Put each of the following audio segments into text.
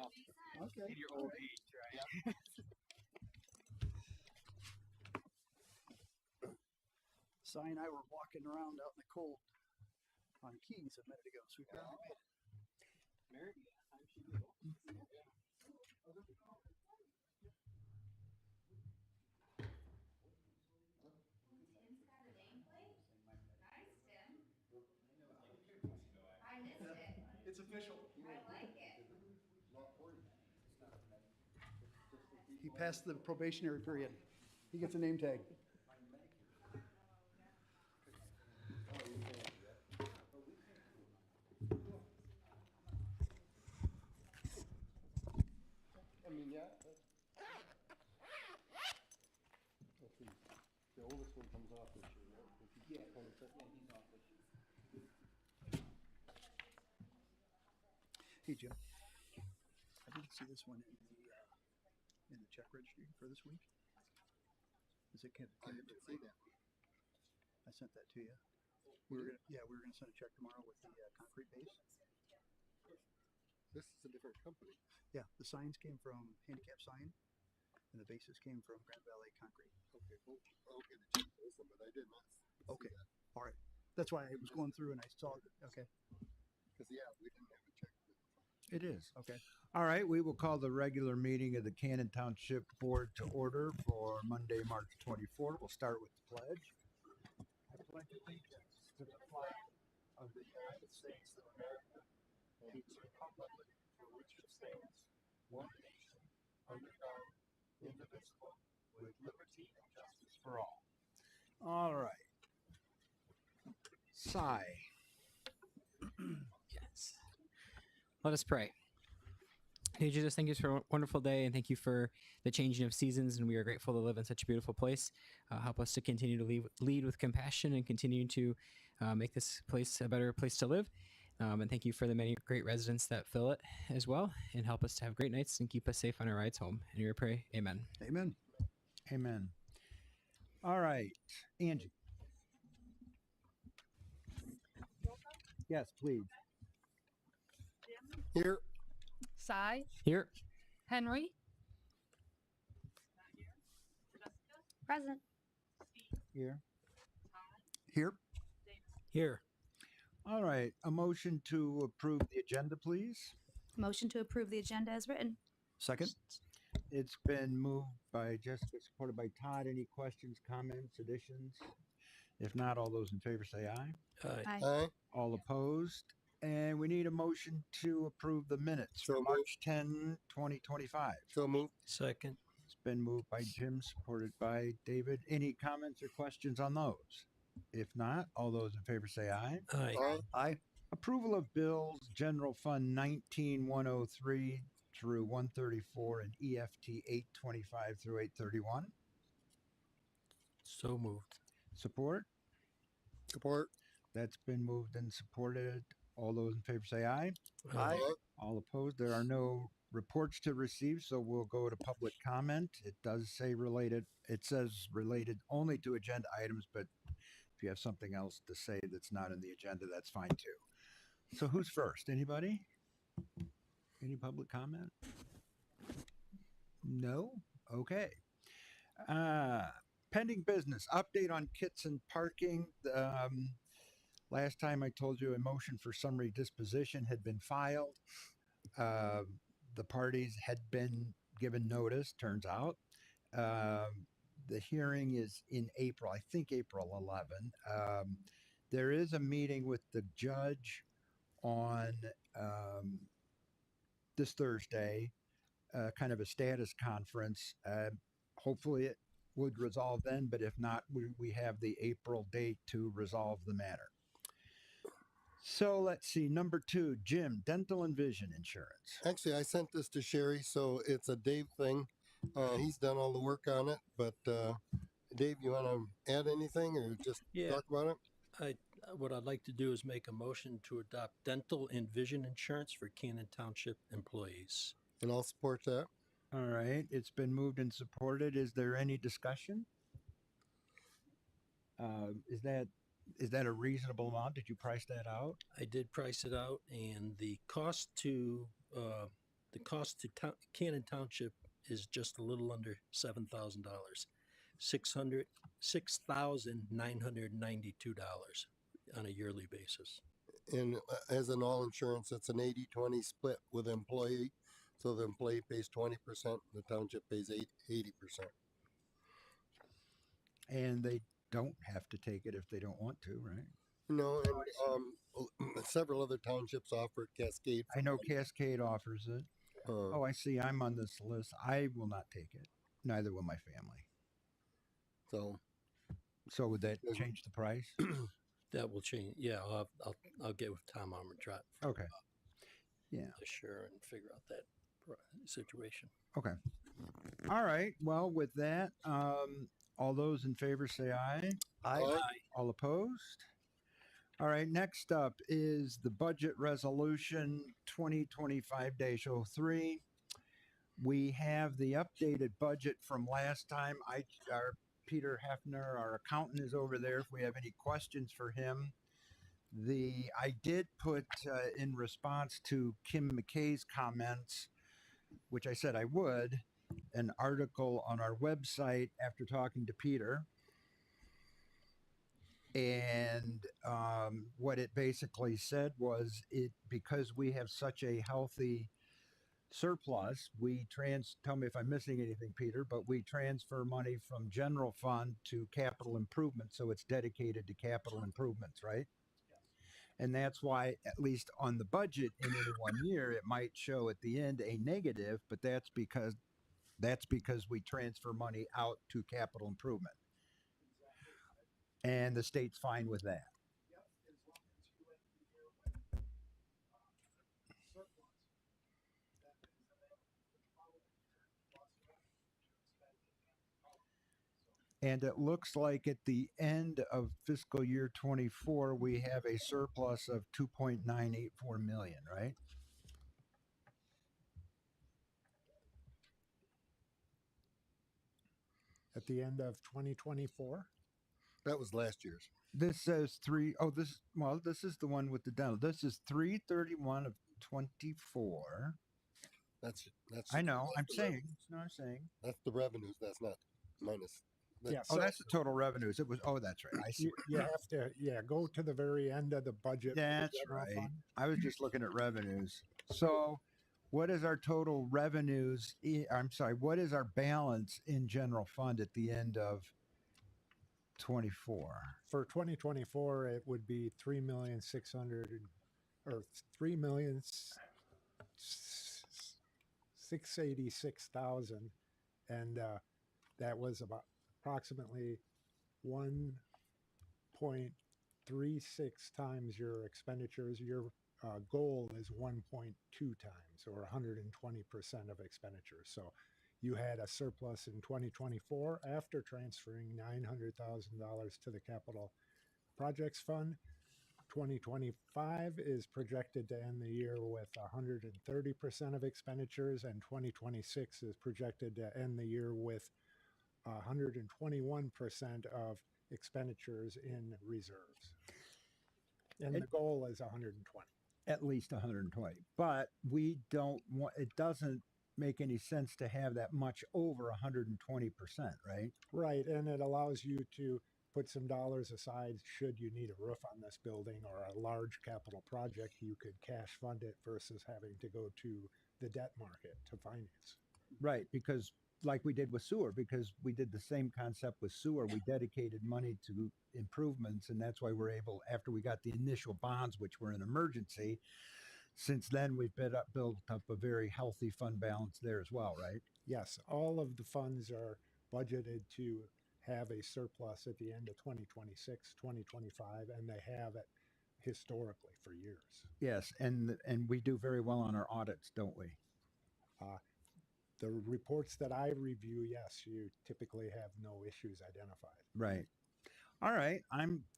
Well, Okay. in your old age, right? Yeah. Cy and I were walking around out in the cold on Keys a minute ago, so we finally made it. Mary, time she go. Tim's got a nameplate? Nice, Tim. I missed it. It's official. I like it. He passed the probationary period. He gets a name tag. I mean, yeah. Let's see. The oldest one comes off this year, right? Yeah. 22nd. Hey, Jim. I didn't see this one in the check registry for this week. Is it can I it didn't do see it? that. I sent that to you. We were gonna send a check tomorrow with the concrete base. This is a different company. Yeah, the signs came from Handicap Sign, and the bases came from Grand Valley Concrete. Okay, well, I'll get a check for this one, but I did not see Okay. that. All right. That's why I was going through and I saw it. Okay. Because, yeah, we didn't have a check. It is. Okay. All right, we will call the regular meeting of the Cannon Township Board to order for Monday, March 24th. We'll start with the pledge. I pledge allegiance to the flag of the United States of America and to the republic for which it stands, one nation, under God, indivisible, with liberty and justice for all. All right. Sigh. Yes. Let us pray. Dear Jesus, thank you for a wonderful day, and thank you for the changing of seasons, and we are grateful to live in such a beautiful place. Help us to continue to lead with compassion and continue to make this place a better place to live. And thank you for the many great residents that fill it as well, and help us to have great nights and keep us safe on our rides home. And we pray, amen. Amen. Amen. All right, Angie. Yes, please. Here, Cy, Here. Henry, Present. Here. Here. Here. All right, a motion to approve the agenda, please. Motion to approve the agenda as written. Second. It's been moved by Jessica, supported by Todd. Any questions, comments, additions? If not, all those in favor say aye. Aye. aye. All opposed? And we need a motion to approve the minutes So for moved. March 10, 2025. So moved. Second. It's been moved by Jim, supported by David. Any comments or questions on those? If not, all those in favor say aye. Aye. Aye. Aye. Approval of bills, General Fund 19103 through 134 and EFT 825 through 831. So moved. Support? Support. That's been moved and supported. All those in favor say aye. Aye. All opposed? There are no reports to receive, so we'll go to public comment. It does say related. It says related only to agenda items, but if you have something else to say that's not in the agenda, that's fine too. So who's first? Anybody? Any public comment? No? Okay. Pending business. Update on kits and parking. Last time I told you a motion for summary disposition had been filed. The parties had been given notice, turns out. The hearing is in April, I think April 11. There is a meeting with the judge on this Thursday, kind of a status conference. Hopefully it would resolve then, but if not, we have the April date to resolve the matter. So let's see. Number 2, Jim, dental and vision insurance. Actually, I sent this to Sherry, so it's a Dave thing. He's done all the work on it, but Dave, you want to add anything or just talk about it? What I'd like to do is make a motion to adopt dental and vision insurance for Cannon Township employees. And I'll support that. All right. It's been moved and supported. Is there any discussion? Is that a reasonable amount? Did you price that out? I did price it out, and the cost to The cost to Cannon Township is just a little under $7,000, $6,992 on a yearly basis. And as in all insurance, it's an 80-20 split with employee. So the employee pays 20%, the township pays 80%. And they don't have to take it if they don't want to, right? No, and several other townships offer it. Cascade. I know Cascade offers it. Oh, I see. I'm on this list. I will not take it. Neither will my family. So would that change the price? That will change. Yeah, I'll get with Tom Armentrout. Okay. Yeah. Sure, and figure out that situation. Okay. All right. Well, with that, all those in favor say aye. Aye. All opposed? All right. Next up is the budget resolution 2025-03. We have the updated budget from last time. Our Peter Hefner, our accountant, is over there if we have any questions for him. I did put in response to Kim McKay's comments, which I said I would, an article on our website after talking to Peter. And what it basically said was because we have such a healthy surplus, tell me if I'm missing anything, Peter, but we transfer money from general fund to capital improvement. So it's dedicated to capital improvements, right? And that's why, at least on the budget in any one year, it might show at the end a negative, but that's because we transfer money out to capital improvement. And the state's fine with that. And it looks like at the end of fiscal year 24, we have a surplus of 2.984 million, right? At the end of 2024? That was last year's. This says this is the one with the dental. This is 3/31 of 24. That's. I know. I'm the saying. No, I'm saying. That's the revenues. That's not minus. Yeah. Oh, that's the total revenues. It was. Oh, that's right. I see. You have to, go to the very end of the budget. That's right. I was just looking at revenues. So, what is our total revenues? I'm sorry. What is our balance in general fund at the end of 24? For 2024, it would be 3,686,000, and that was about approximately 1.36 times your expenditures. Your goal is 1.2 times, or 120% of expenditures. So you had a surplus in 2024 after transferring $900,000 to the capital projects fund. 2025 is projected to end the year with 130% of expenditures, and 2026 is projected to end the year with 121% of expenditures in reserves. And the goal is 120. At least 120. But we don't want, it doesn't make any sense to have that much over 120%, right? Right, and it allows you to put some dollars aside should you need a roof on this building or a large capital project. You could cash fund it versus having to go to the debt market to finance. Right, because like we did with sewer, because we did the same concept with sewer. We dedicated money to improvements, and that's why we're able, after we got the initial bonds, which were an emergency, since then we've built up a very healthy fund balance there as well, right? Yes, all of the funds are budgeted to have a surplus at the end of 2026, 2025, and they have it historically for years. Yes, and we do very well on our audits, don't we? The reports that I review, yes, you typically have no issues identified. Right. All right.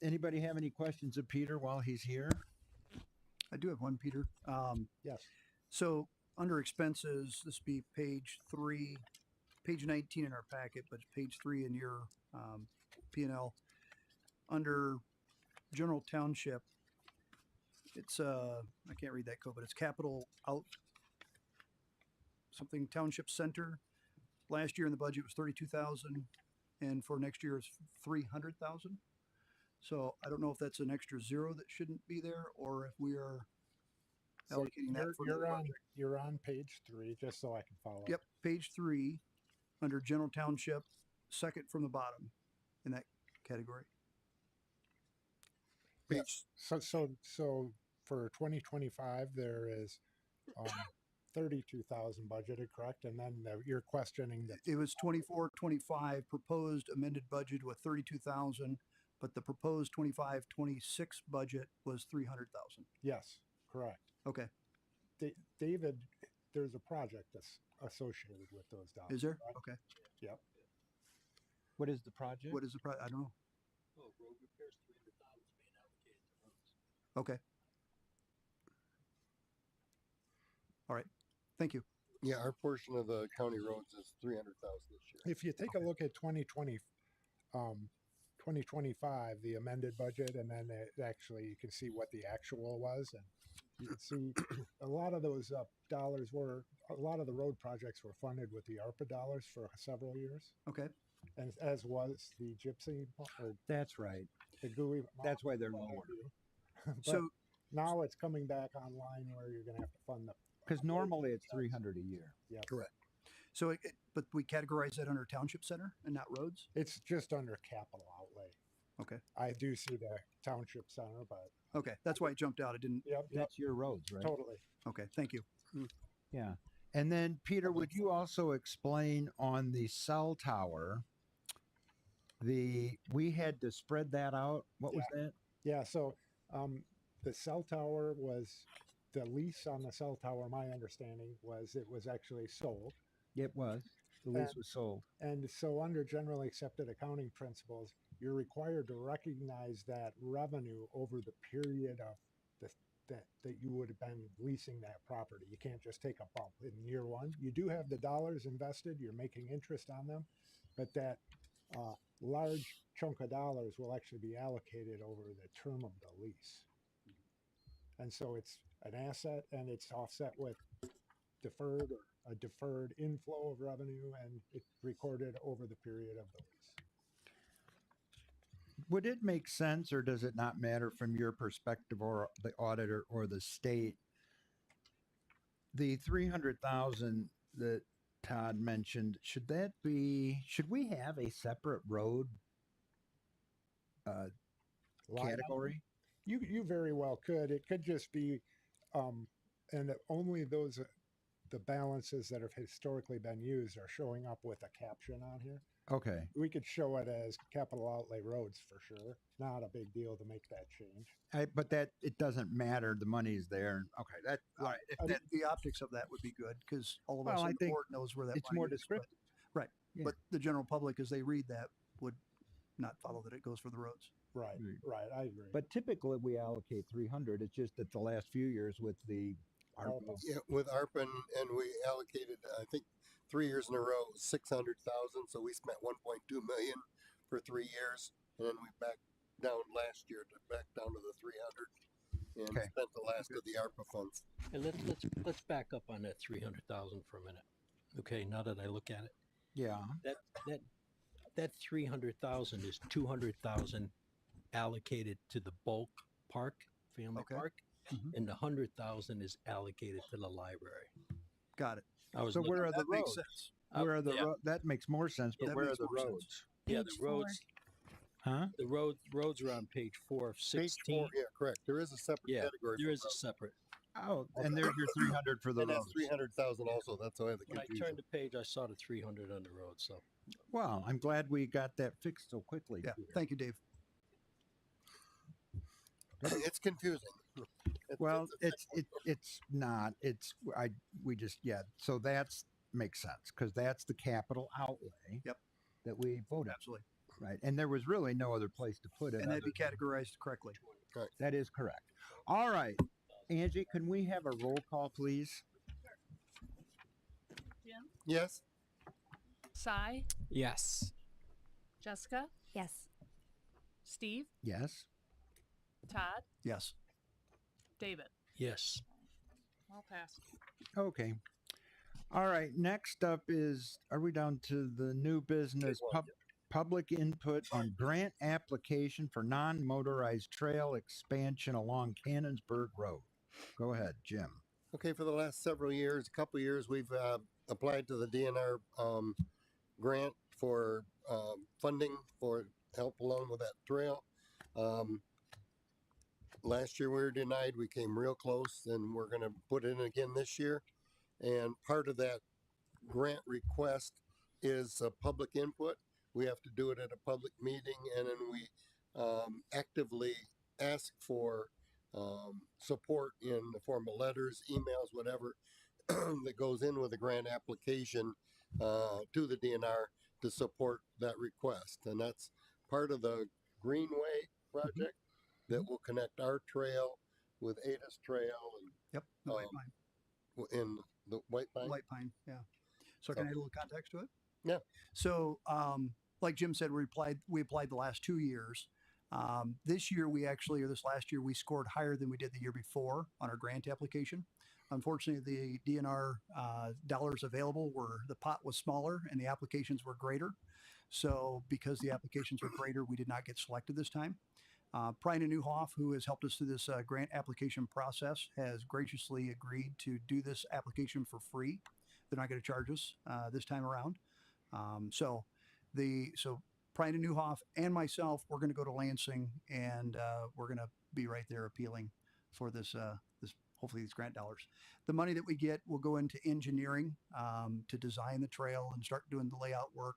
Anybody have any questions of Peter while he's here? I do have one, Peter. Yes. So under expenses, this would be page 19 in our packet, but page 3 in your P&L. Under General Township, it's I can't read that code, but it's capital something Township Center. Last year in the budget was 32,000, and for next year is 300,000. So I don't know if that's an extra zero that shouldn't be there, or if we are So allocating that for another project. you're on page 3, just so I can follow. Yep, page 3, under General Township, second from the bottom in that category. Page, So for 2025, there is 32,000 budgeted, correct? And then you're questioning that. It was 24-25 proposed amended budget with 32,000, but the proposed 25-26 budget was 300,000. Yes, correct. Okay, David, there's a project that's associated with those dollars. is there? correct? Okay, Yep. What is the project? what is the price? I don't know. Oh, road repairs, 300,000 is being allocated to roads. Okay. All right, thank you. yeah, our portion of the county roads is 300,000 this year. If you take a look at 2025, the amended budget, and then actually you can see what the actual was, and you can see a lot of those dollars a lot of the road projects were funded with the ARPA dollars for several years, Okay, and as was the gypsy or That's right. the GUI. That's why they're lower. But so now it's coming back online where you're going to have to fund the. Because normally it's 300 a year. Yeah, Correct. So, but we categorize that under Township Center and not roads? it's just under capital outlay. Okay. I do see the township center, but Okay, that's why it jumped out. It didn't, yep, That's your roads, right? totally. okay, thank you. Yeah. And then, Peter, would you also explain on the cell tower, we had to spread that out? What was that? Yeah, so the cell tower was the lease on the cell tower. My understanding was it was actually sold, It was. The lease And- was sold. and so under generally accepted accounting principles, you're required to recognize that revenue over the period of that you would have been leasing that property. You can't just take a bump in year one. You do have the dollars invested. You're making interest on them, but that large chunk of dollars will actually be allocated over the term of the lease. And so it's an asset, and it's offset with deferred or a deferred inflow of revenue, and it's recorded over the period of the lease. Would it make sense, or does it not matter from your perspective, or the auditor, or the state? The 300,000 that Todd mentioned, should we have a separate road Line item. category? You very well could. It could just be, and only those the balances that have historically been used are showing up with a caption on here. Okay. We could show it as capital outlay roads for sure. Not a big deal to make that change. But that it doesn't matter. The money's there. Okay. That all right. If I that, think the optics of that would be good because all of us Well, I on the think board knows where that it's money more is, but- descriptive. Right, Yeah. but the general public, as they read that, would not follow that it goes for the roads. Right, right. I agree. But typically we allocate 300. It's just that the last few years with the ARPA, Yeah, with ARPA, and we allocated, I think, 3 years in a row, 600,000. So we spent 1.2 million for 3 years, and then we back down last year back down to the 300, and Okay. spent the last of the ARPA funds. And let's back up on that 300,000 for a minute. Okay, now that I look at it, yeah. that 300,000 is 200,000 allocated to the bulk park, family Okay. park, Mhm. and the 100,000 is allocated to the library. Got it. I was So looking- where are the That makes roads? sense. Where are the yeah. that makes more sense, but That where are makes the more sense. roads? yeah, Page the roads, Huh? the roads are on page 4 of Page 16. 4, yeah, correct. There is a separate Yeah, category. there for is a roads. separate. Oh, and there's your 300 for the And that's roads. 300,000 also. That's why the When I confusion. turned the page, I saw the 300 on the road. So Well, I'm glad we got that fixed so quickly. Yeah, Peter. thank you, Dave. It's confusing. Well, it's not. We just So that's makes sense because that's the capital outlay. Yep. That we voted Absolutely. right, and there was really no other place to put it. And that'd be other than- categorized correctly. That is correct. All right, Angie, can we have a roll call, please? Jim, Yes. Cy, Yes. Jessica, Yes. Steve, Yes. Todd, Yes. David. yes, All passed. Okay. All right, next up is, are we down to the new business? Public input on grant application for non-motorized trail expansion along Cannonsburg Road. Go ahead, Jim. Okay, for the last several years, a couple years, we've applied to the DNR grant for funding for help along with that trail. Last year we were denied. We came real close, and we're going to put it in again this year. And part of that grant request is public input. We have to do it at a public meeting, and then we actively ask for support in the form of letters, emails, whatever that goes in with the grant application to the DNR to support that request. And that's part of the Greenway project that will connect our trail with Ada's Trail and Yep. The White Pine. in the White Pine. White Pine. Yeah. So can I add a little context to it? Yeah. So, like Jim said, we applied the last 2 years. This year we actually, or this last year, we scored higher than we did the year before on our grant application. Unfortunately, the DNR dollars available the pot was smaller and the applications were greater. So because the applications were greater, we did not get selected this time. Brian and Newhoff, who has helped us through this grant application process, has graciously agreed to do this application for free. They're not going to charge us this time around. So Brian and Newhoff and myself, we're going to go to Lansing, and we're going to be right there appealing for this hopefully these grant dollars. The money that we get will go into engineering to design the trail and start doing the layout work.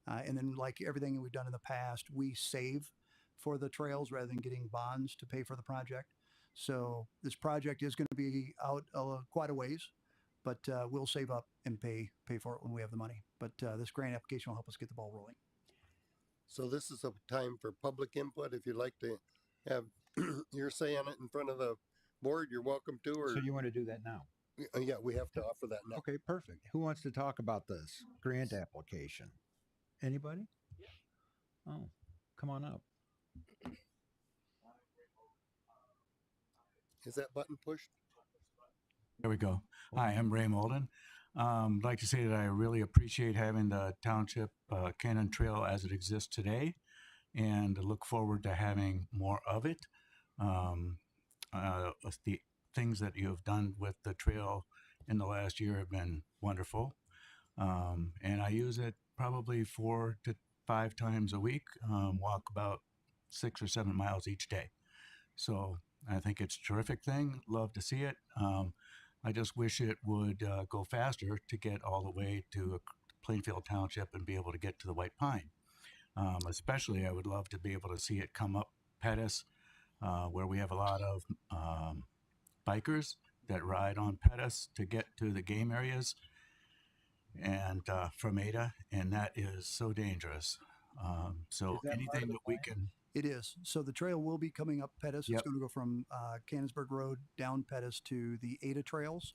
And then, like everything we've done in the past, we save for the trails rather than getting bonds to pay for the project. So this project is going to be out quite a ways, but we'll save up and pay for it when we have the money. But this grant application will help us get the ball rolling. So this is a time for public input. If you'd like to have your say on it in front of the board, you're welcome to. Or So you want to do that now? yeah, we have to offer that now. Okay, perfect. Who wants to talk about this grant application? Anybody? Oh, come on up. Is that button pushed? There we go. Hi, I'm Ray Molden. I'd like to say that I really appreciate having the Township Cannon Trail as it exists today, and look forward to having more of it. The things that you have done with the trail in the last year have been wonderful, and I use it probably 4 to 5 times a week, walk about 6 or 7 miles each day. So I think it's a terrific thing. Love to see it. I just wish it would go faster to get all the way to Plainfield Township and be able to get to the White Pine. Especially, I would love to be able to see it come up Pettus, where we have a lot of bikers that ride on Pettus to get to the game areas and from Ada, and that is so dangerous. So Is that part anything of the that we plan? can, It is. So the trail will be coming up Pettus. Yep. It's going to go from Cannonsburg Road down Pettus to the Ada trails.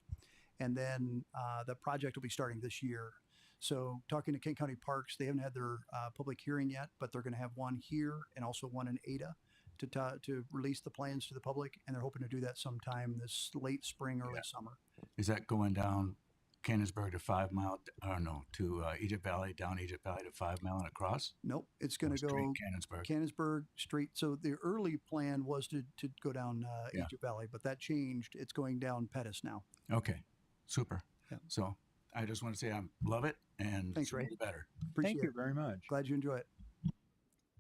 And then the project will be starting this year. So talking to Kent County Parks, they haven't had their public hearing yet, but they're going to have one here and also one in Ada to release the plans to the public. And they're hoping to do that sometime this late spring, early summer. is that going down Cannonsburg to 5 Mile, or no, to Egypt Valley, down Egypt Valley to 5 Mile and across? Nope. It's going to Straight go Cannonsburg. Cannonsburg straight. So the early plan was to go down Yeah. Egypt Valley, but that changed. It's going down Pettus now. Okay, super. Yeah. So I just want to say I love it, and Thanks, sooner Ray. the better. Appreciate Thank you it. very much. Glad you enjoy it.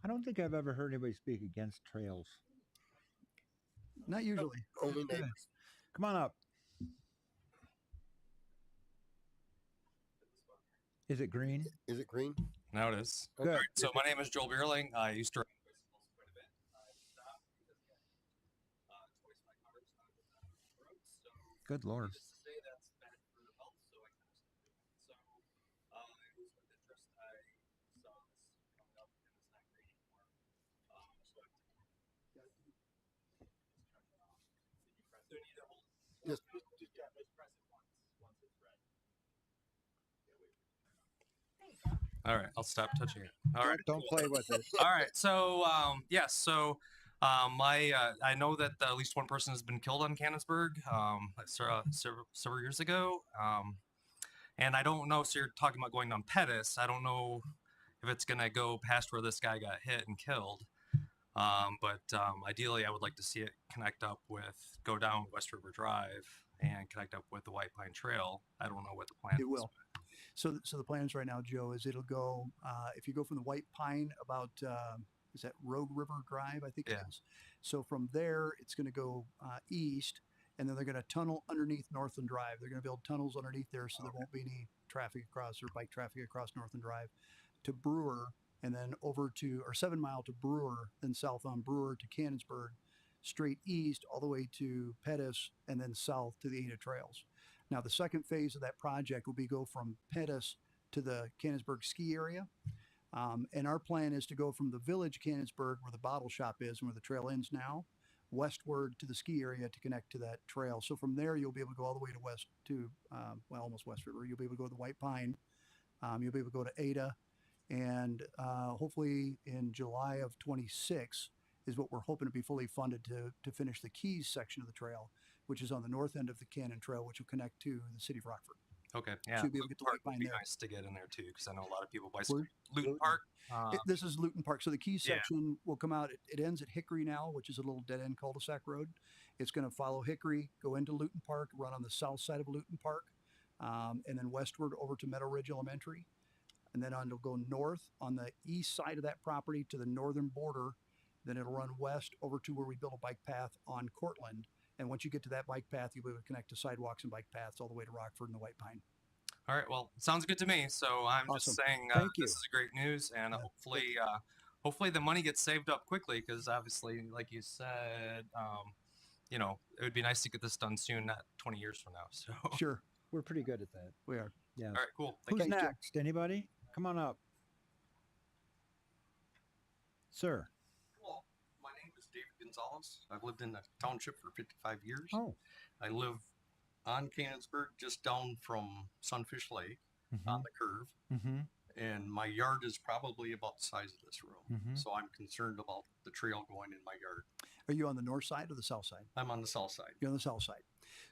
I don't think I've ever heard anybody speak against trails. Not usually. Only Good. neighbors. Come on up. Is it green? Is it green? Now it is. Good. Alright, so my name is Joel Beerling. I used to ride bicycles quite a bit. I stopped because I had twice my cars on the road. So Good Lord. needless to say, that's bad for the health, so I kind of stopped doing it. So it was with interest I saw this coming up, and it's not great anymore. So I took it. Did you press it? So you need to hold. Yes. Just press it once it's red. All right, I'll stop touching it. All right. Don't play with it. All right. So, yes. So, I know that at least one person has been killed on Cannonsburg several years ago. And I don't know. So you're talking about going down Pettis. I don't know if it's gonna go past where this guy got hit and killed. But ideally, I would like to see it connect up with, go down West River Drive and connect up with the White Pine Trail. I don't know what the plan It is. will. So the plans right now, Joe, is it'll go, if you go from the White Pine about, is that Rogue River Drive? I think it Yeah. is. So from there, it's going to go east, and then they're going to tunnel underneath Northland Drive. They're going to build tunnels underneath there, so there won't be any traffic across or bike traffic across Northland Drive to Brewer, and then over to, or 7 Mile to Brewer, then south on Brewer to Cannonsburg, straight east all the way to Pettis, and then south to the Ada Trails. Now, the second phase of that project will be go from Pettis to the Cannonsburg ski area. And our plan is to go from the village Cannonsburg, where the bottle shop is and where the trail ends now, westward to the ski area to connect to that trail. So from there, you'll be able to go all the way to west to, well, almost West River. You'll be able to go to the White Pine. You'll be able to go to Ada. And hopefully in July of 26 is what we're hoping to be fully funded to finish the Keys section of the trail, which is on the north end of the Cannon Trail, which will connect to the city of Rockford. Okay. Yeah. So you'll be able to get the Park White would Pine be there. nice to get in there too, because I know a lot of people bicycle. Where? Luton Luton. Park. This is Luton Park. So the Keys Yeah. section will come out. It ends at Hickory now, which is a little dead end cul-de-sac road. It's going to follow Hickory, go into Luton Park, run on the south side of Luton Park, and then westward over to Meadow Ridge Elementary. And then it'll go north on the east side of that property to the northern border. Then it'll run west over to where we built a bike path on Cortland. And once you get to that bike path, you'll be able to connect to sidewalks and bike paths all the way to Rockford and the White Pine. All right. Well, sounds good to me. So I'm Awesome. just saying Thank you. this is great news, and Yeah. hopefully the money gets saved up quickly, because obviously, like you said, you know, it would be nice to get this done soon, not 20 years from now. So Sure, We're pretty good at that. we are. Yeah. all right, cool. Who's Thanks, Joe. next? Anybody? Come on up. Sir. Hello, my name is David Gonzalez. I've lived in the township for 55 years. Oh. I live on Cannonsburg, just down from Sunfish Lake on the curve. Mm-hmm. And my yard is probably about the size of this room. Mm-hmm. So I'm concerned about the trail going in my yard. Are you on the north side or the south side? I'm on the south side. You're on the south side.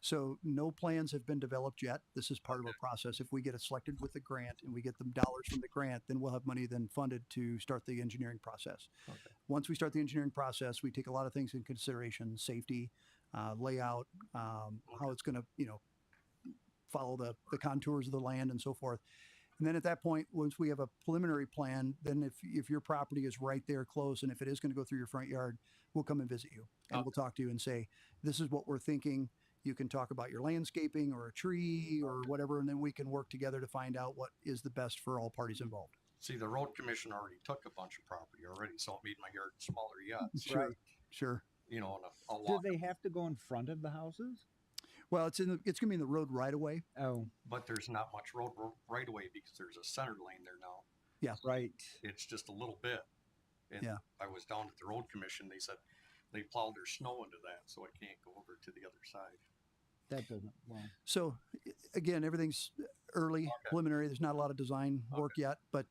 So no plans have been developed yet. This is part of a process. If we get it selected with the grant and we get the dollars from the grant, then we'll have money then funded to start the engineering process. Okay. Once we start the engineering process, we take a lot of things in consideration: safety, layout, how it's going to, follow the contours of the land and so forth. And then at that point, once we have a preliminary plan, then if your property is right there close, and if it is going to go through your front yard, we'll come and visit you and we'll talk to you and say, this is what we're thinking. You can talk about your landscaping or a tree or whatever, and then we can work together to find out what is the best for all parties involved. See, the road commission already took a bunch of property already, so it made my yard smaller yet. Sure, sure. You know, and I'll Do walk, they have to go in front of the houses? Well, it's going to be in the road right away. Oh, but there's not much road right away because there's a center lane there now. right. It's just a little bit. And Yeah. I was down at the road commission. They said they plowed their snow into that, so I can't go over to the other side. That doesn't. Well, So again, everything's early, Okay. preliminary. There's not a lot of design work yet, but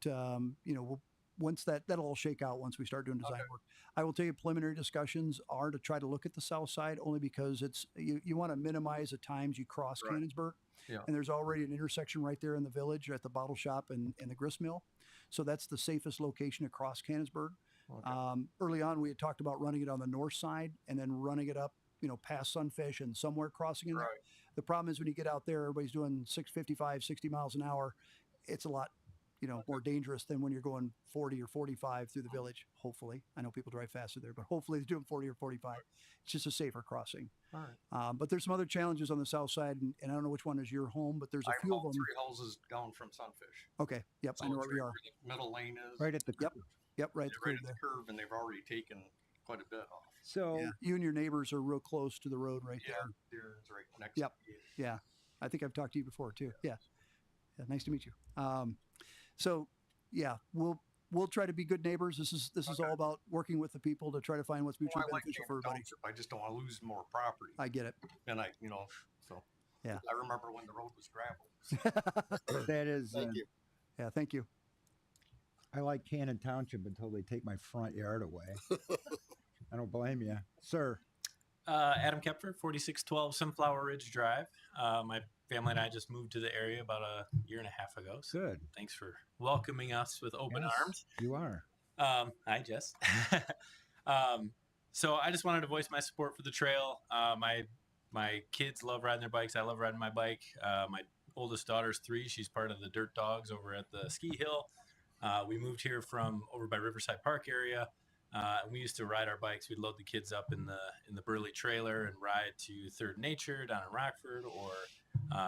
once that'll all shake out once we start doing design Okay. work. I will tell you, preliminary discussions are to try to look at the south side only because it's you want to minimize the times you cross Right. Cannonsburg. Yeah. And there's already an intersection right there in the village at the bottle shop and the grist mill. So that's the safest location across Cannonsburg. Okay. Early on, we had talked about running it on the north side and then running it up, past Sunfish and somewhere crossing in there. Right. The problem is when you get out there, everybody's doing 55, 60 miles an hour. It's a lot, more dangerous than when you're going 40 or 45 through the village. Hopefully, I know people drive faster there, but hopefully they're doing 40 or 45. It's just a safer crossing. All right. But there's some other challenges on the south side, and I don't know which one is your home, but there's a I'm few of about them. 3 houses down from Sunfish. Okay. Yep. I know where we are. The middle lane is. right at the Yep. curve. Yep. Right. They're right There. at the curve, and they've already taken quite a bit off. So Yeah. You and your neighbors are real close to the road right Yeah, there. there's right next Yep. to you. Yeah. I think I've talked to you before too. Yeah. Nice to meet you. So yeah, we'll try to be good neighbors. This is all about working with the people to try to find what's Well, mutually I like beneficial for Cannon everybody. Township. I just don't want to lose more property. I get it. And so. Yeah. I remember when the road was gravel. that is. Thank you. Yeah. Thank you. I like Cannon Township until they take my front yard away. I don't blame you, sir. Adam Kepfer, 4612 Sunflower Ridge Drive. My family and I just moved to the area about a year and a half ago. So Good. thanks for welcoming us with open Yes, arms. you are. Hi, Jess. So I just wanted to voice my support for the trail. My kids love riding their bikes. I love riding my bike. My oldest daughter's 3. She's part of the Dirt Dogs over at the ski hill. We moved here from over by Riverside Park area. And we used to ride our bikes. We'd load the kids up in the Burley trailer and ride to Third Nature down in Rockford or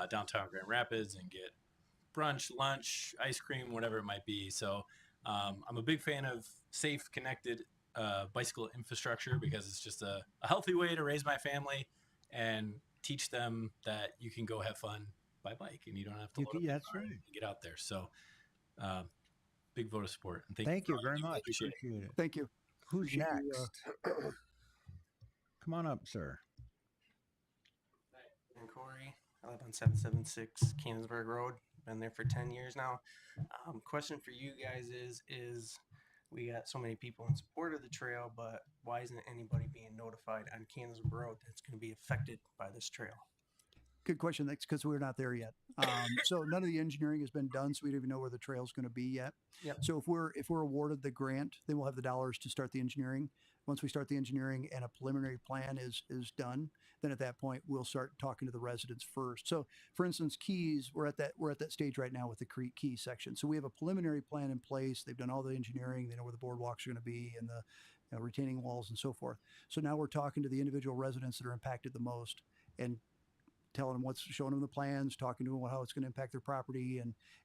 downtown Grand Rapids and get brunch, lunch, ice cream, whatever it might be. So I'm a big fan of safe, connected bicycle infrastructure because it's just a healthy way to raise my family and teach them that you can go have fun by bike and you don't have to load up the That's car right. and get out there. So big vote of support. And Thank you for all very do. I much. appreciate it. Appreciate it. Thank you. Who's Appreciate you, next? Come on up, sir. And Corey. I live on 776 Canonsburg Road. Been there for 10 years now. Question for you guys is we got so many people in support of the trail, but why isn't anybody being notified on Canonsburg Road that's going to be affected by this trail? Good question. That's because we're not there yet. So none of the engineering has been done, so we don't even know where the trail's going to be yet. Yep. So if we're awarded the grant, then we'll have the dollars to start the engineering. Once we start the engineering and a preliminary plan is done, then at that point we'll start talking to the residents first. So, for instance, Keys, we're at that stage right now with the Key section. So we have a preliminary plan in place. They've done all the engineering. They know where the boardwalks are going to be and the retaining walls and so forth. So now we're talking to the individual residents that are impacted the most and telling them showing them the plans, talking to them how it's going to impact their property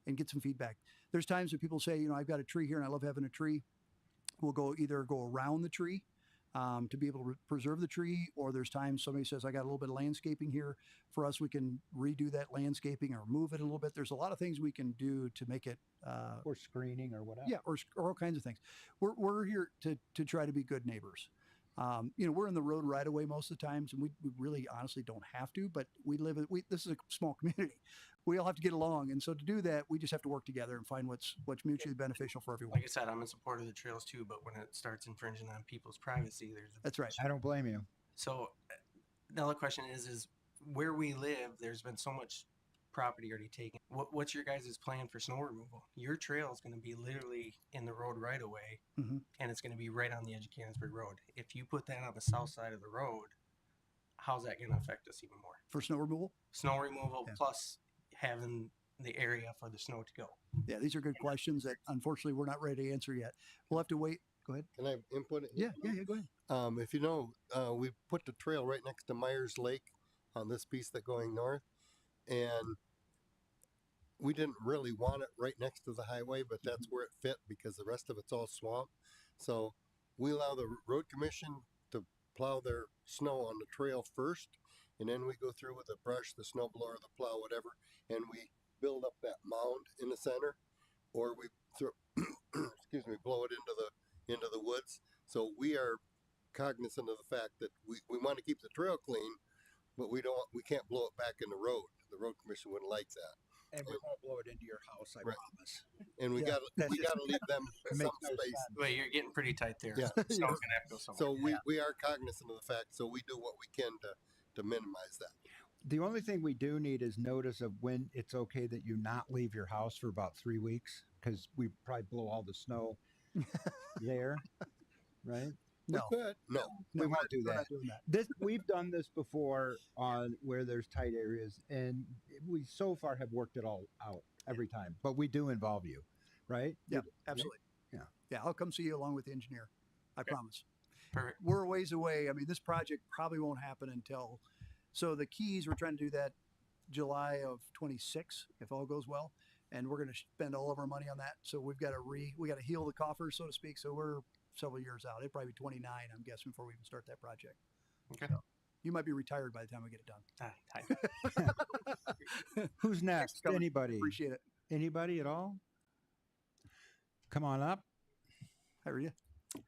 and get some feedback. There's times that people say, I've got a tree here and I love having a tree. We'll either go around the tree to be able to preserve the tree, or there's times somebody says, I got a little bit of landscaping here. For us, we can redo that landscaping or move it a little bit. There's a lot of things we can do to make it Or screening or whatever. yeah, or all kinds of things. We're here to try to be good neighbors. We're in the road right away most of the times, and we really honestly don't have to, but this is a small community. We all have to get along. And so to do that, we just have to work together and find what's mutually beneficial for everyone. Like I said, I'm in support of the trails too, but when it starts infringing on people's privacy, That's right. I don't blame you. So another question is where we live, there's been so much property already taken. What's your guys' plan for snow removal? Your trail is going to be literally in the road right away, and it's going to be right on the edge of Canonsburg Road. If you put that on the south side of the road, how's that going to affect us even more? For snow removal? Snow removal plus having the area for the snow to go. Yeah, these are good questions that unfortunately we're not ready to answer yet. We'll have to wait. Go ahead. Can I input it? Yeah, go ahead. If you know, we put the trail right next to Myers Lake on this piece that going north, and we didn't really want it right next to the highway, but that's where it fit because the rest of it's all swamp. So we allow the road commission to plow their snow on the trail first, and then we go through with the brush, the snow blower, the plow, whatever, and we build up that mound in the center, or we blow it into the woods. So we are cognizant of the fact that we want to keep the trail clean, but we can't blow it back in the road. The road commission wouldn't like that. And we won't blow it into your house, I Right. promise. And we gotta leave them some Makes no space. sense. Wait, you're getting pretty tight there. Yeah. Snow's going to have to go somewhere. So we are cognizant of the fact, so we do what we can to minimize that. The only thing we do need is notice of when it's okay that you not leave your house for about 3 weeks, because we probably blow all the snow there, right? No. We could. No. We won't do We're that. not doing that. We've done this before on where there's tight areas, and we so far have worked it all out every time. But we do involve you, right? Yeah, absolutely. Yeah, I'll come see you along with the engineer. I promise. Perfect. We're a ways away. I mean, this project probably won't happen until, so the Keys, we're trying to do that July of 26, if all goes well. And we're going to spend all of our money on that. So we've got to heal the coffers, so to speak. So we're several years out. It'd probably be 29, I'm guessing, before we even start that project. Okay. So you might be retired by the time we get it done. Who's next? Coming. Anybody? Appreciate it. Anybody at all? Come on up. Hi, Rita.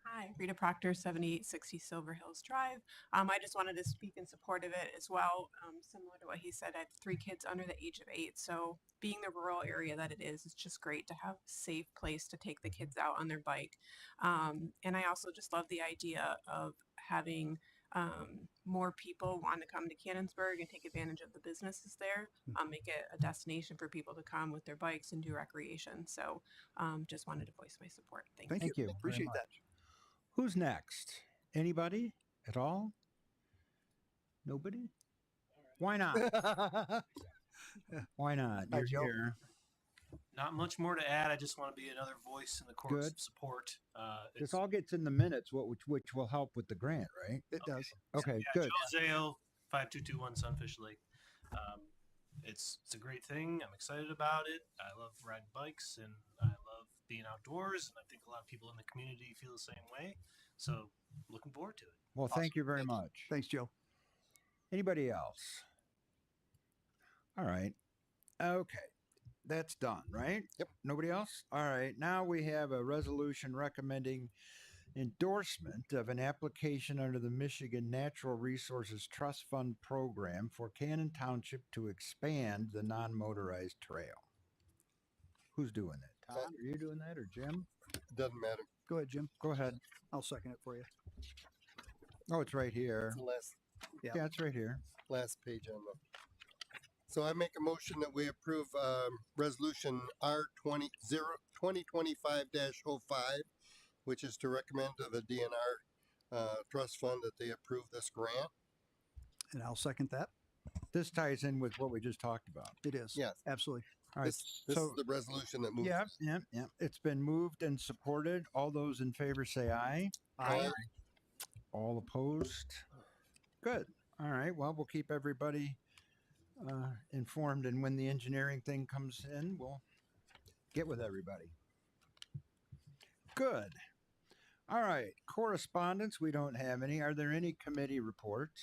Hi, Rita Proctor, 7860 Silver Hills Drive. I just wanted to speak in support of it as well. Similar to what he said, I have 3 kids under the age of 8. So being the rural area that it is, it's just great to have a safe place to take the kids out on their bike. And I also just love the idea of having more people want to come to Cannonsburg and take advantage of the businesses there, make it a destination for people to come with their bikes and do recreation. So just wanted to voice my support. Thanks. Thank you. Thank you. very Appreciate that. much. Who's next? Anybody at all? Nobody? Why not? Why not? Hi, You're Joe. here. Not much more to add. I just want to be another voice in the chorus Good. of support. This all gets in the minutes, which will help with the grant, right? It does. Okay, yeah, good. Joe Zale, 5221 Sunfish Lake. It's a great thing. I'm excited about it. I love riding bikes and I love being outdoors. And I think a lot of people in the community feel the same way. So looking forward to it. Well, thank you very much. Thanks, Joe. Anybody else? All right. Okay. That's done, right? Yep. Nobody else? All right. Now we have a resolution recommending endorsement of an application under the Michigan Natural Resources Trust Fund program for Cannon Township to expand the non-motorized trail. Who's doing that? Todd, are you doing that or Jim? Doesn't matter. Go ahead, Jim. Go ahead. I'll second it for you. Oh, it's right here. It's the last Yeah, it's right here. last page on the. So I make a motion that we approve resolution R 2025-05, which is to recommend to the DNR trust fund that they approve this grant. And I'll second that. This ties in with what we just talked about. It is. Yes. Absolutely. All right. This so is the resolution that moves. yeah. It's been moved and supported. All those in favor say aye. Aye. All opposed? Good. All right. Well, we'll keep everybody informed, and when the engineering thing comes in, we'll get with everybody. Good. All right. Correspondence, we don't have any. Are there any committee reports?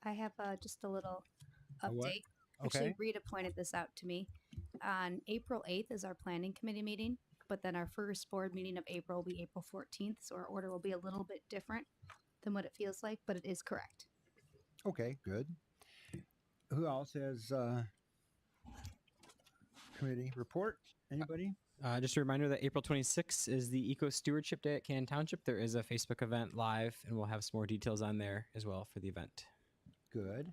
I have just a little A what? update. Actually, Okay. Rita pointed this out to me. On April 8th is our planning committee meeting, but then our first board meeting of April will be April 14th, so our order will be a little bit different than what it feels like, but it is correct. Okay, good. Who else has committee report? Anybody? Just a reminder that April 26th is the Eco Stewardship Day at Cannon Township. There is a Facebook event live, and we'll have some more details on there as well for the event. Good.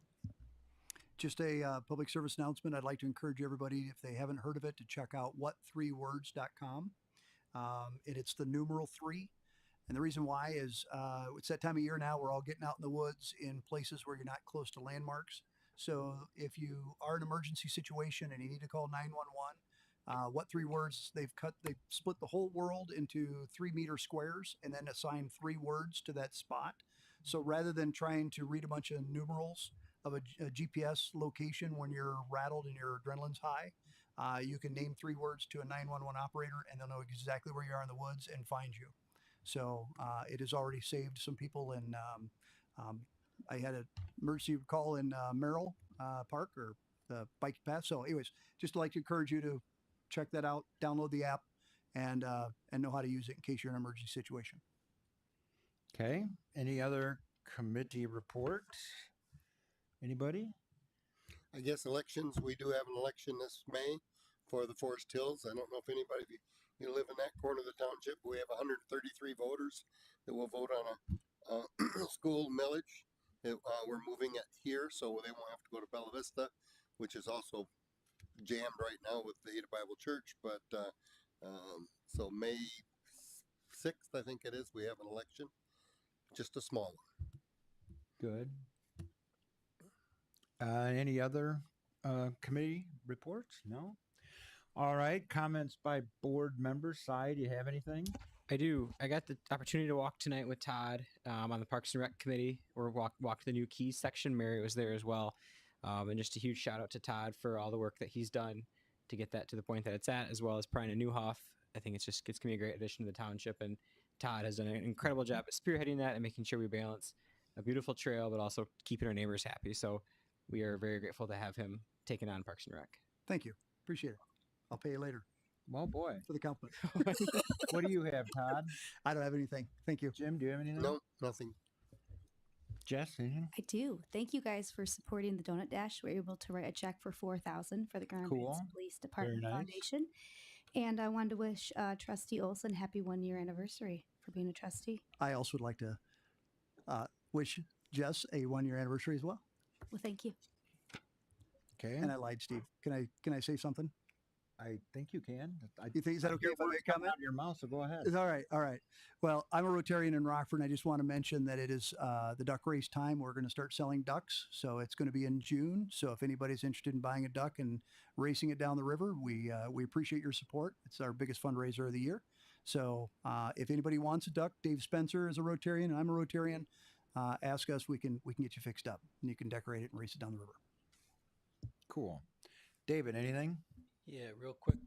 Just a public service announcement. I'd like to encourage everybody, if they haven't heard of it, to check out what3words.com. It's the numeral 3. And the reason why is it's that time of year now. We're all getting out in the woods in places where you're not close to landmarks. So if you are in an emergency situation and you need to call 911, what 3 words they split the whole world into 3-meter squares and then assign 3 words to that spot. So rather than trying to read a bunch of numerals of a GPS location when you're rattled and your adrenaline's high, you can name 3 words to a 911 operator and they'll know exactly where you are in the woods and find you. So it has already saved some people. And I had an emergency call in Merrill Park or the bike path. So anyways, just like to encourage you to check that out, download the app, and know how to use it in case you're in an emergency situation. Okay. Any other committee reports? Anybody? I guess elections. We do have an election this May for the Forest Hills. I don't know if anybody, if you live in that corner of the township, we have 133 voters that will vote on a school millage. We're moving it here, so they won't have to go to Bella Vista, which is also jammed right now with the Ada Bible Church. But so May 6th, I think it is, we have an election, just a small one. Good. Any other committee reports? No? All right. Comments by board members. Side, do you have anything? I do. I got the opportunity to walk tonight with Todd on the Parks and Rec committee, or walked the new Keys section. Mary was there as well. And just a huge shout out to Todd for all the work that he's done to get that to the point that it's at, as well as Brian and Newhoff. I think it's going to be a great addition to the township, and Todd has done an incredible job at spearheading that and making sure we balance a beautiful trail, but also keeping our neighbors happy. So we are very grateful to have him taking on Parks and Rec. Thank you. Appreciate it. I'll pay you later. Well, boy. For the compliment. What do you have, Todd? I don't have anything. Thank you. Jim, do you have anything? No, nothing. Jess, anything? I do. Thank you guys for supporting the Donut Dash. We were able to write a check for $4,000 for the Grand Cool. Rapids Police Department Very nice. Foundation. And I wanted to wish Trustee Olson happy 1-year anniversary for being a trustee. I also would like to wish Jess a 1-year anniversary as well. Well, thank you. Okay. And I lied, Steve. Can I say something? I think you can. You think is that okay if I make a comment? Out of your mouth, so go ahead. It's all right. All right. Well, I'm a Rotarian in Rockford, and I just want to mention that it is the duck race time. We're going to start selling ducks, so it's going to be in June. So if anybody's interested in buying a duck and racing it down the river, we appreciate your support. It's our biggest fundraiser of the year. So if anybody wants a duck, Dave Spencer is a Rotarian, and I'm a Rotarian. Ask us. We can get you fixed up, and you can decorate it and race it down the river. Cool. David, anything? Yeah, real quick.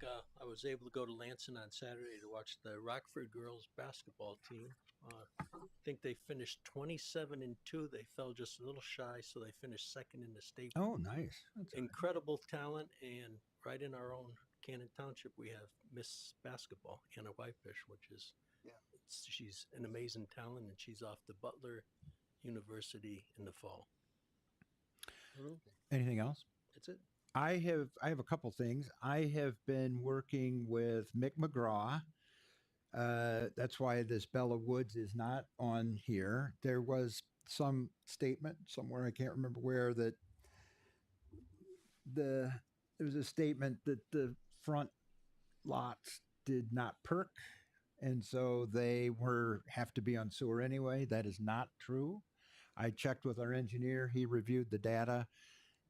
I was able to go to Lansing on Saturday to watch the Rockford girls basketball team. I think they finished 27-2. They fell just a little shy, so they finished second in the state. Oh, nice. That's incredible talent, and right in our own Cannon Township, we have Miss Basketball, Anna Whitefish, which is she's an amazing talent, and she's off to Butler University in the fall. Anything else? That's it. I have a couple things. I have been working with Mick McGraw. That's why this Bella Woods is not on here. There was some statement somewhere, I can't remember where, that there was a statement that the front lots did not perk, and so they have to be on sewer anyway. That is not true. I checked with our engineer. He reviewed the data.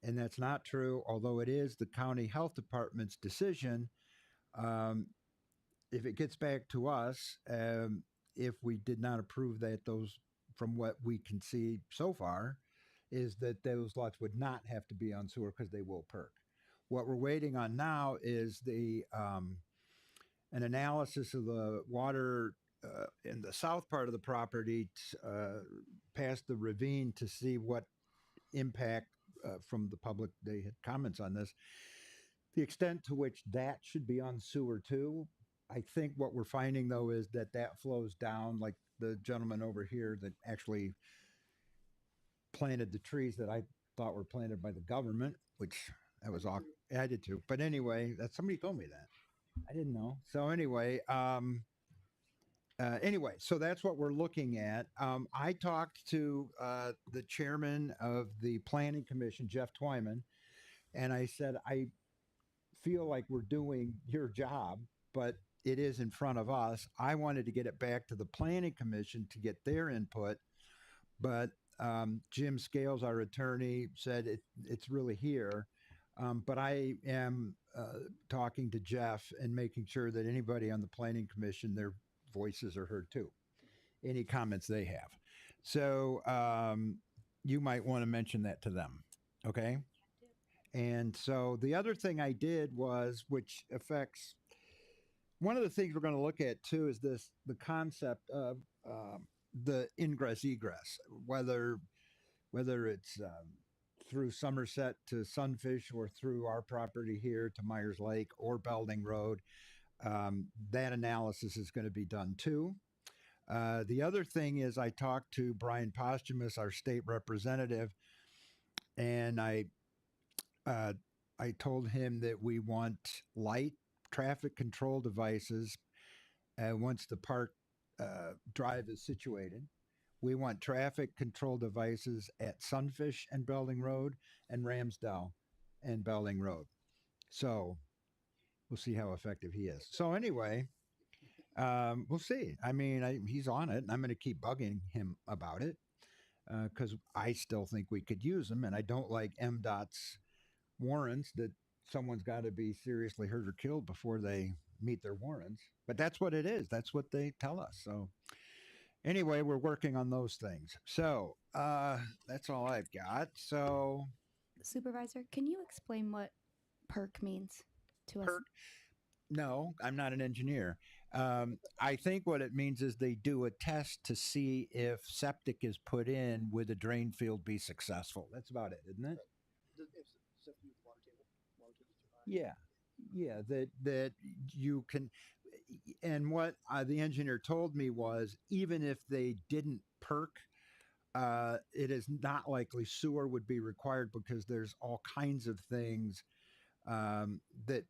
And that's not true, although it is the county health department's decision. If it gets back to us, if we did not approve that, those, from what we can see so far, is that those lots would not have to be on sewer because they will perk. What we're waiting on now is an analysis of the water in the south part of the property past the ravine to see what impact from the public. They had comments on this, the extent to which that should be on sewer too. I think what we're finding though is that flows down, like the gentleman over here that actually planted the trees that I thought were planted by the government, which that was awkward. I did too. But anyway, somebody told me that. I didn't know. So anyway, so that's what we're looking at. I talked to the chairman of the Planning Commission, Jeff Twyman, and I said, I feel like we're doing your job, but it is in front of us. I wanted to get it back to the Planning Commission to get their input, but Jim Scales, our attorney, said it's really here. But I am talking to Jeff and making sure that anybody on the Planning Commission, their voices are heard too, any comments they have. So you might want to mention that to them. Okay. And so the other thing I did was, which affects, one of the things we're going to look at too is the concept of the ingress egress, whether it's through Somerset to Sunfish or through our property here to Myers Lake or Belding Road. That analysis is going to be done too. The other thing is I talked to Brian Posthumus, our state representative, and I told him that we want light traffic control devices once the park drive is situated. We want traffic control devices at Sunfish and Belding Road and Ramsdale and Belding Road. So we'll see how effective he is. So anyway, we'll see. I mean, he's on it, and I'm going to keep bugging him about it because I still think we could use them, and I don't like MDOT's warrants that someone's got to be seriously hurt or killed before they meet their warrants. But that's what it is. That's what they tell us. So anyway, we're working on those things. So that's all I've got. So Supervisor, can you explain what perk means to us? No, I'm not an engineer. I think what it means is they do a test to see if septic is put in, would the drain field be successful? That's about it, isn't it? Yeah, that you can. And what the engineer told me was, even if they didn't perk, it is not likely sewer would be required because there's all kinds of things that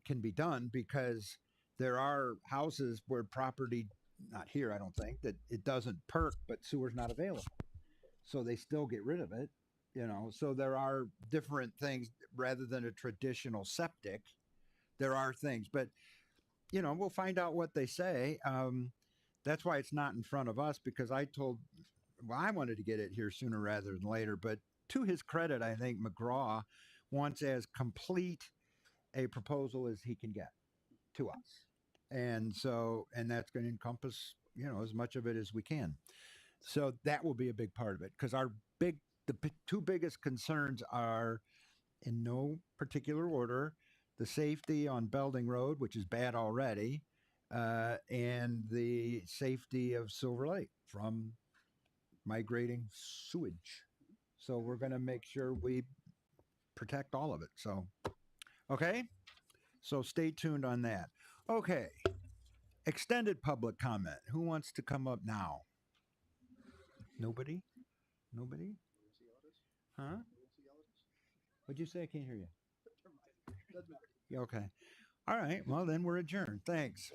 can be done, because there are houses where property, not here, I don't think, that it doesn't perk, but sewer's not available. so they still get rid of it. So there are different things rather than a traditional septic. There are things, but we'll find out what they say. That's why it's not in front of us, because I wanted to get it here sooner rather than later. But to his credit, I think McGraw wants as complete a proposal as he can get to us. And that's going to encompass, as much of it as we can. So that will be a big part of it, because the two biggest concerns are, in no particular order, the safety on Belding Road, which is bad already, and the safety of Silver Lake from migrating sewage. So we're going to make sure we protect all of it. So, okay. So stay tuned on that. Okay. Extended public comment. Who wants to come up now? Nobody? Nobody? Huh? What'd you say? I can't hear you. Yeah, okay. All right. Well, then we're adjourned. Thanks.